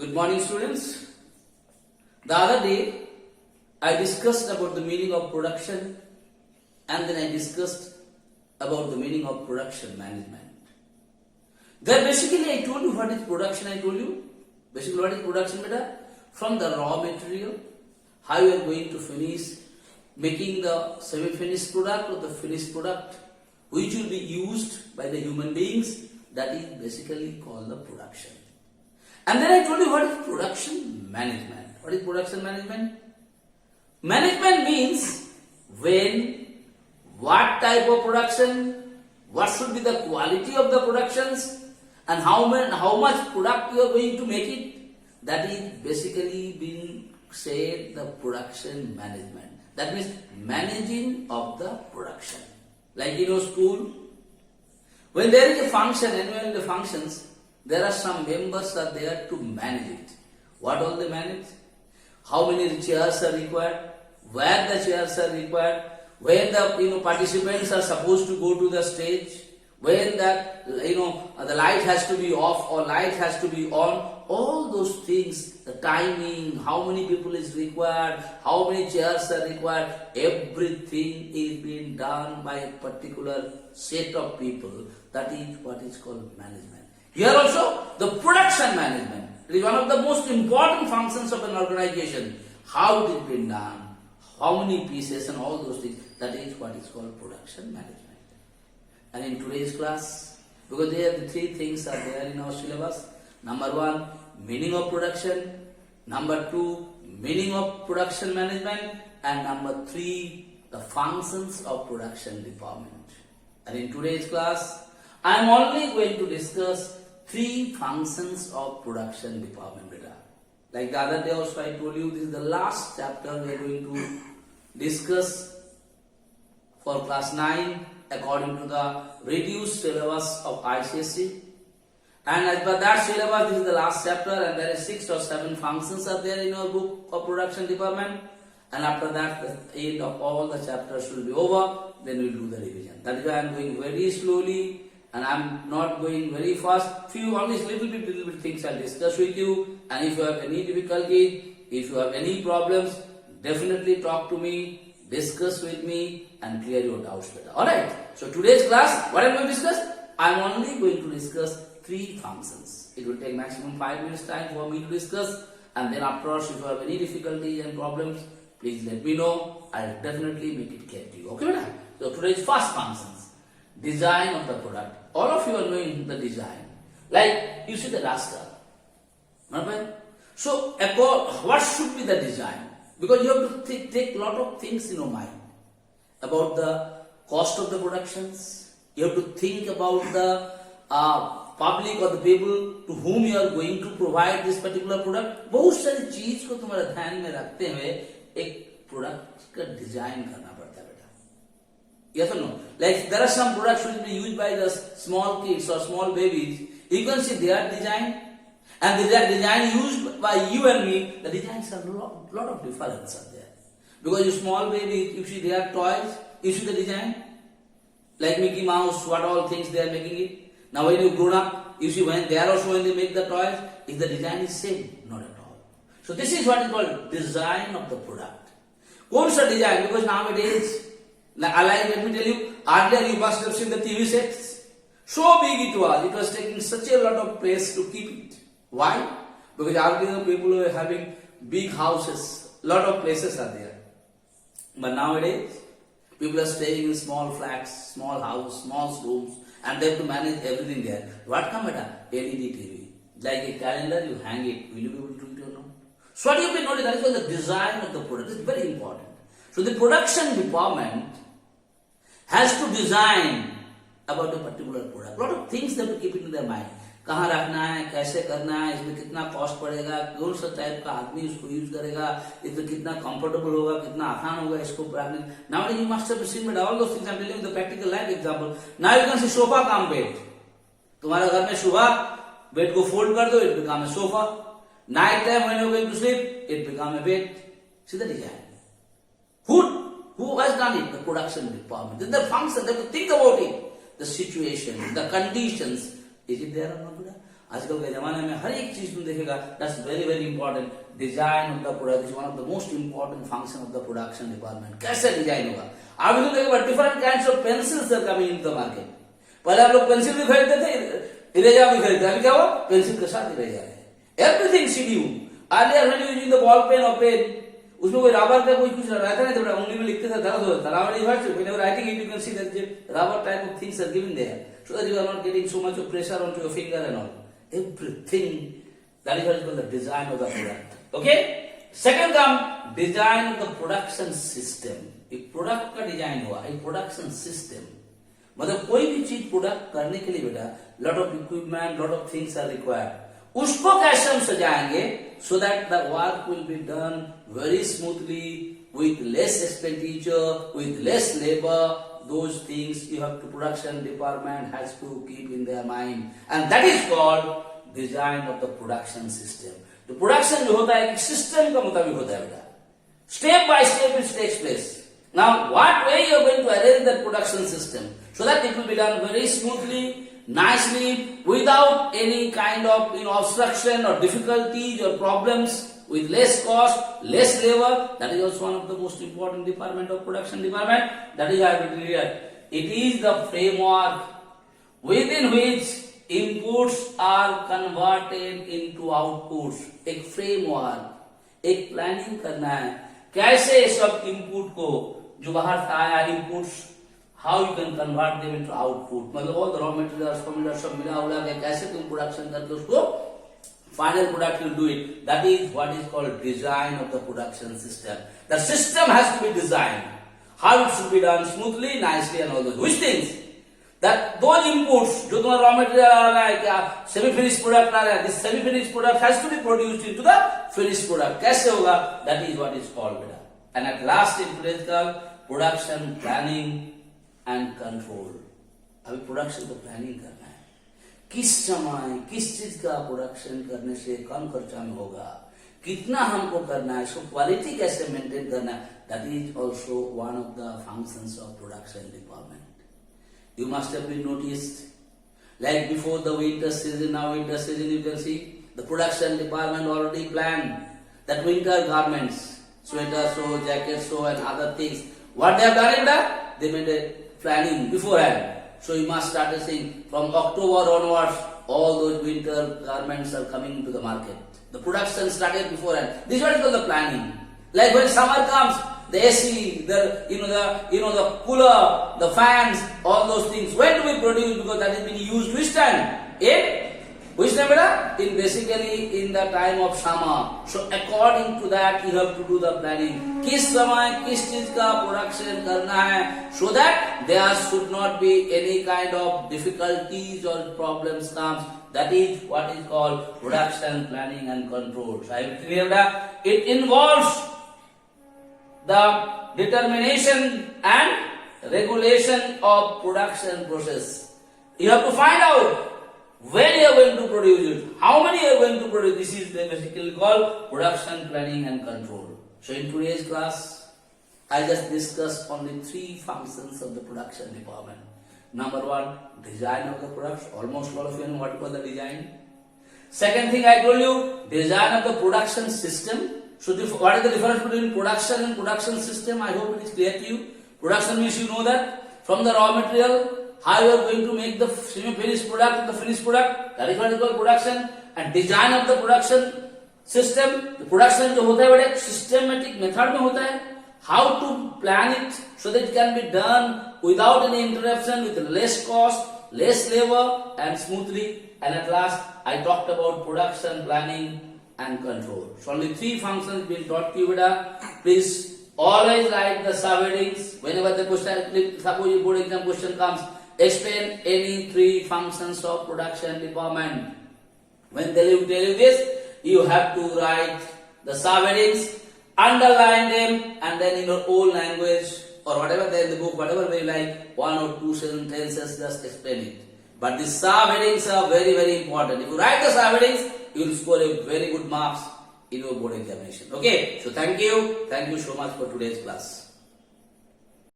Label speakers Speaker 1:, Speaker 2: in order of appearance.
Speaker 1: Good morning, students. The other day I discussed about the meaning of production and then I discussed about the meaning of production management. There basically I told you what is production. I told you basically what is production, beta? From the raw material, how you are going to finish making the semi-finished product or the finished product which will be used by the human beings. That is basically called the production. And then I told you what is production management. What is production management? Management means when, what type of production, what should be the quality of the productions, and how much product you are going to make it. That is basically being said the production management. That means managing of the production. Like school, when there is a function, annual the functions, there are some members are there to manage it. What all they manage? How many chairs are required? Where the chairs are required? When the participants are supposed to go to the stage? When that the light has to be off or light has to be on? All those things, the timing, how many people is required, how many chairs are required, everything is being done by a particular set of people. That is what is called management. Here also, the production management. It is one of the most important functions of an organization. How it is being done, how many pieces and all those things. That is what is called production management. And in today's class, because there the three things are there in our syllabus. Number one, meaning of production. Number two, meaning of production management. And number three, the functions of production department. And in today's class, I am only going to discuss three functions of production department, beta. Like the other day also I told you, this is the last chapter we are going to discuss for class 9 according to the reduced syllabus of ICSE. And as per that syllabus, this is the last chapter and there are 6 or 7 functions are there in our book of production department. And after that, the end of all the chapters will be over, then we will do the revision. That is why I am going very slowly and I am not going very fast. Few only little bit things I will discuss with you. And if you have any difficulty, if you have any problems, definitely talk to me, discuss with me and clear your doubts better. Alright, so today's class, what I am going to discuss? I am only going to discuss 3 functions. It will take maximum 5 minutes time for me to discuss, and then afterwards if you have any difficulties and problems, please let me know. I will definitely make it clear to you. Okay, madam? So today's first functions, design of the product. All of you are knowing the design. Like you see the raster. So what should be the design? Because you have to take a lot of things in your mind about the cost of the productions. You have to think about the public or the people to whom you are going to provide this particular product. बहुत सारी चीज को तुम्हारे ध्यान में रखते हुए एक प्रोडक्ट का डिजाइन करना पड़ता है बेटा. Yes or no? Like there are some products which will be used by the small kids or small babies. You can see their design and the design used by you and me. The designs are lot of difference are there. Because you small baby, you see their toys, you see the design. Like Mickey Mouse, what all things they are making it. Now when you grown up, you see when they are also when they make the toys, if the design is same, not at all. So this is what is called design of the product. What's the design? Because nowadays, let me tell you, earlier you must have seen the TV sets. So big it was taking such a lot of place to keep it. Why? Because earlier people were having big houses, lot of places are there. But nowadays, people are staying in small flats, small house, small rooms, and they have to manage everything there. What come at LED TV? Like a calendar, you hang it. Will you be able to do it or no? So what you have been noticing, that is called the design of the product. This is very important. So the production department has to design about a particular product. A lot of things they have to keep it in their mind. कहाँ रखना है, कैसे करना है, इसमें कितना cost पड़ेगा, कौन सा टाइप का आदमी इसको यूज करेगा, इसमें कितना कंफर्टेबल होगा, कितना आसान होगा इसको रखने. Nowadays you must have seen all those things. I'm telling you the practical life example. Now you can see sofa cum bed. तुम्हारे घर में सुबह बेड को फोल्ड कर दो, it become a sofa. Night time when you're going to sleep, it become a bed. See the design. Who has done it? The production department. This is the function. They have to think about it. The situation, the conditions. Is it there or not? आजकल के जमाने में हर एक चीज तुम देखेगा, that's very very important. Design of the product is one of the most important function of the production department. कैसे डिजाइन होगा? अभी तो देखिए different kinds of pencils are coming in the market. पहले आप लोग पेंसिल भी खरीदते थे, इरेजर भी खरीदते, अभी क्या हुआ? पेंसिल के साथ इरेजर है. Everything CDU. Earlier when using the ball pen और पेन, उसमें कोई रबर का कोई कुछ रहता नहीं था, उंगली में लिखते थे, दर्द होता था. Nowadays what whenever writing it you can see that the rubber type of things are given there so that you are not getting so much of pressure onto your finger and all. Everything. That is what is called the design of the product. Okay? Second come design of the production system. एक product का design हुआ, एक production system. मतलब कोई भी चीज product करने के लिए बेटा lot of equipment, lot of things are required. उसको कैसे हम सजाएंगे so that the work will be done very smoothly with less expenditure, with less labor. Those things you have to production department has to keep in their mind, and that is called design of the production system. तो production जो होता है एक system का मुताबिक होता है बेटा. Step by step it takes place. Now what way you are going to arrange that production system so that it will be done very smoothly, nicely, without any kind of obstruction or difficulties or problems, with less cost, less labor. That is also one of the most important department of production department. That is I have written here. It is the framework within which inputs are converted into outputs. एक framework, एक planning करना है कैसे सब input को जो बाहर से आया inputs, how you can convert them into output. मतलब all the raw materials, formulas सब मिला उला के कैसे तुम production करके उसको final product you do it. That is what is called design of the production system. The system has to be designed. How it should be done smoothly, nicely and all those. Which things? That those inputs जो तुम्हारा raw material आ रहा है क्या semi finished product आ रहा है, this semi finished product has to be produced into the finished product. कैसे होगा? That is what is called बेटा. And at last in today's call production planning and control. अभी production को planning करना है, किस समय किस चीज का प्रोडक्शन करने से कम खर्चा में होगा, कितना हमको करना है, इसको क्वालिटी कैसे मेंटेन करना है. That is also one of the functions of production department. You must have been noticed like before the winter season, now winter season you can see the production department already plan that winter garments, sweaters so, jackets so and other things. What they have done in that? They made a planning beforehand. So you must start seeing from October onwards, all those winter garments are coming into the market. The production started beforehand. This is what is called the planning. Like when summer comes, the AC, the cooler, the fans, all those things. When do we produce? Because that is being used which time? Which time, beta? Basically in the time of summer. So according to that you have to do the planning. किस समय किस चीज का production करना है so that there should not be any kind of difficulties or problems comes. That is what is called production planning and control. So I will clear that it involves the determination and regulation of production process. You have to find out when you are going to produce it, how many you are going to produce. This is basically called production planning and control. So in today's class, I just discussed only 3 functions of the production department. Number 1, design of the products. Almost all of you know what you call the design. Second thing I told you, design of the production system. So what is the difference between production and production system? I hope it is clear to you. Production means you know that from the raw material, how you are going to make the semi-finished product and the finished product. That is what is called production. And design of the production system. The production जो होता है बड़े systematic method में होता है. How to plan it so that it can be done without any interruption, with less cost, less labor and smoothly. And at last I talked about production planning and control. So only 3 functions being taught to you beta. Please always write the subheadings. Whenever the question, suppose your board exam question comes, explain any 3 functions of production department. When they will tell you this, you have to write the subheadings, underline them, and then in your own language or whatever there in the book, whatever way you like, 1 or 2 sentences, just explain it. But the subheadings are very, very important. If you write the subheadings, you will score a very good marks in your board examination. Okay, so thank you so much for today's class.